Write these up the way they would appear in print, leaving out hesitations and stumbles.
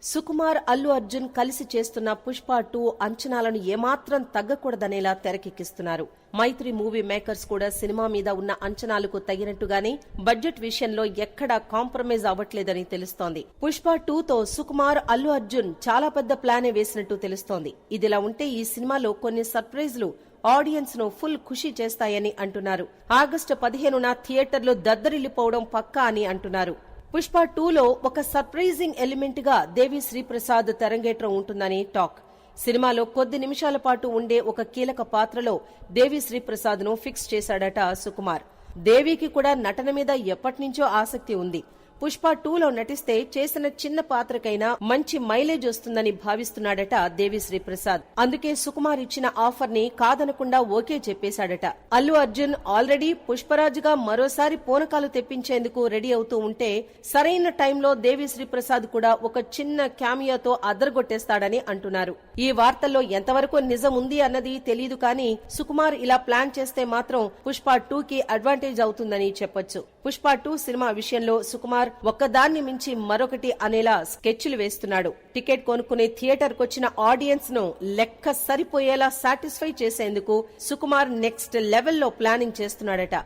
సుకుమార్, అల్లు అర్జున్ కలిసి చేస్తున్న పుష్ప 2 అంచనాలను ఏమాత్రం తగ్గకూడదనేలా తెరకెక్కిస్తున్నారు. మైత్రి మూవీ మేకర్స్ కూడా సినిమా మీద ఉన్న అంచనాలకు తగినట్టుగానే బడ్జెట్ విషయంలో ఎక్కడా కాంప్రమైజ్ అవ్వట్లేదని తెలుస్తోంది. పుష్ప 2తో సుకుమార్, అల్లు అర్జున్ చాలా పెద్ద ప్లానే వేసినట్టు తెలుస్తోంది. ఇదిలా ఉంటే ఈ సినిమాలో కొన్ని సర్ప్రైజ్లు ఆడియన్స్ ను ఫుల్ ఖుషి చేస్తాయని అంటున్నారు. ఆగస్టు 15న థియేటర్లు దద్దరిల్లిపోవడం పక్కా అని అంటున్నారు. పుష్ప 2లో ఒక సర్ప్రైజింగ్ ఎలిమెంట్ గా దేవి శ్రీప్రసాద్ తెరంగేట్రం ఉంటుందని టాక్. సినిమాలో కొద్ది నిమిషాల పాటు ఉండే ఒక కీలక పాత్రలో దేవి శ్రీప్రసాద్ ను ఫిక్స్ చేశాడట సుకుమార్. దేవికి కూడా నటన మీద ఎప్పటినుంచో ఆసక్తి ఉంది. పుష్ప 2లో నటిస్తే చేసిన చిన్న పాత్రకైనా మంచి మైలేజ్ వస్తుందని భావిస్తున్నాడట దేవి శ్రీప్రసాద్. అందుకే సుకుమార్ ఇచ్చిన ఆఫర్ ని కాదనకుండా ఓకే చెప్పేశాడట. అల్లు అర్జున్ ఆల్రెడీ పుష్పరాజుగా మరోసారి పూనకాలు తెప్పించేందుకు రెడీ అవుతూ ఉంటే సరైన టైంలో దేవి శ్రీప్రసాద్ కూడా ఒక చిన్న క్యామియాతో అద్దరగొట్టేస్తాడని అంటున్నారు. ఈ వార్తల్లో ఎంతవరకు నిజం ఉంది అన్నది తెలీదు కానీ సుకుమార్ ఇలా ప్లాన్ చేస్తే మాత్రం పుష్ప 2కి అడ్వాంటేజ్ అవుతుందని చెప్పొచ్చు. పుష్ప 2 సినిమా విషయంలో సుకుమార్ ఒక్కదాన్ని మించి మరొకటి అనేలా స్కెచ్లు వేస్తున్నాడు. టికెట్ కొనుక్కునే థియేటర్ కొచ్చిన ఆడియన్స్ ను లెక్క సరిపోయేలా సాటిస్ఫై చేసేందుకు సుకుమార్ నెక్స్ట్ లెవెల్లో ప్లానింగ్ చేస్తున్నాడట.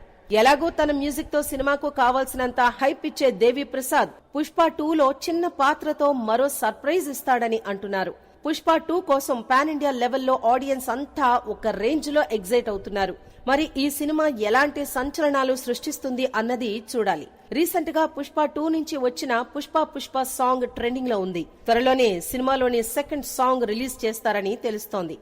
ఎలాగో తన మ్యూజిక్ తో సినిమాకు కావాల్సినంత హైప్ ఇచ్చే దేవి ప్రసాద్ పుష్ప 2లో చిన్న పాత్రతో మరో సర్ప్రైజ్ ఇస్తాడని అంటున్నారు. పుష్ప 2 కోసం పాన్ ఇండియా లెవెల్లో ఆడియన్స్ అంతా ఒక రేంజ్ లో ఎగ్జైట్ అవుతున్నారు. మరి ఈ సినిమా ఎలాంటి సంచలనాలు సృష్టిస్తుంది అన్నది చూడాలి. రీసెంట్ గా పుష్ప 2 నుంచి వచ్చిన పుష్ప సాంగ్ ట్రెండింగ్ లో ఉంది. త్వరలోనే సినిమాలోని సెకండ్ సాంగ్ రిలీజ్ చేస్తారని తెలుస్తోంది.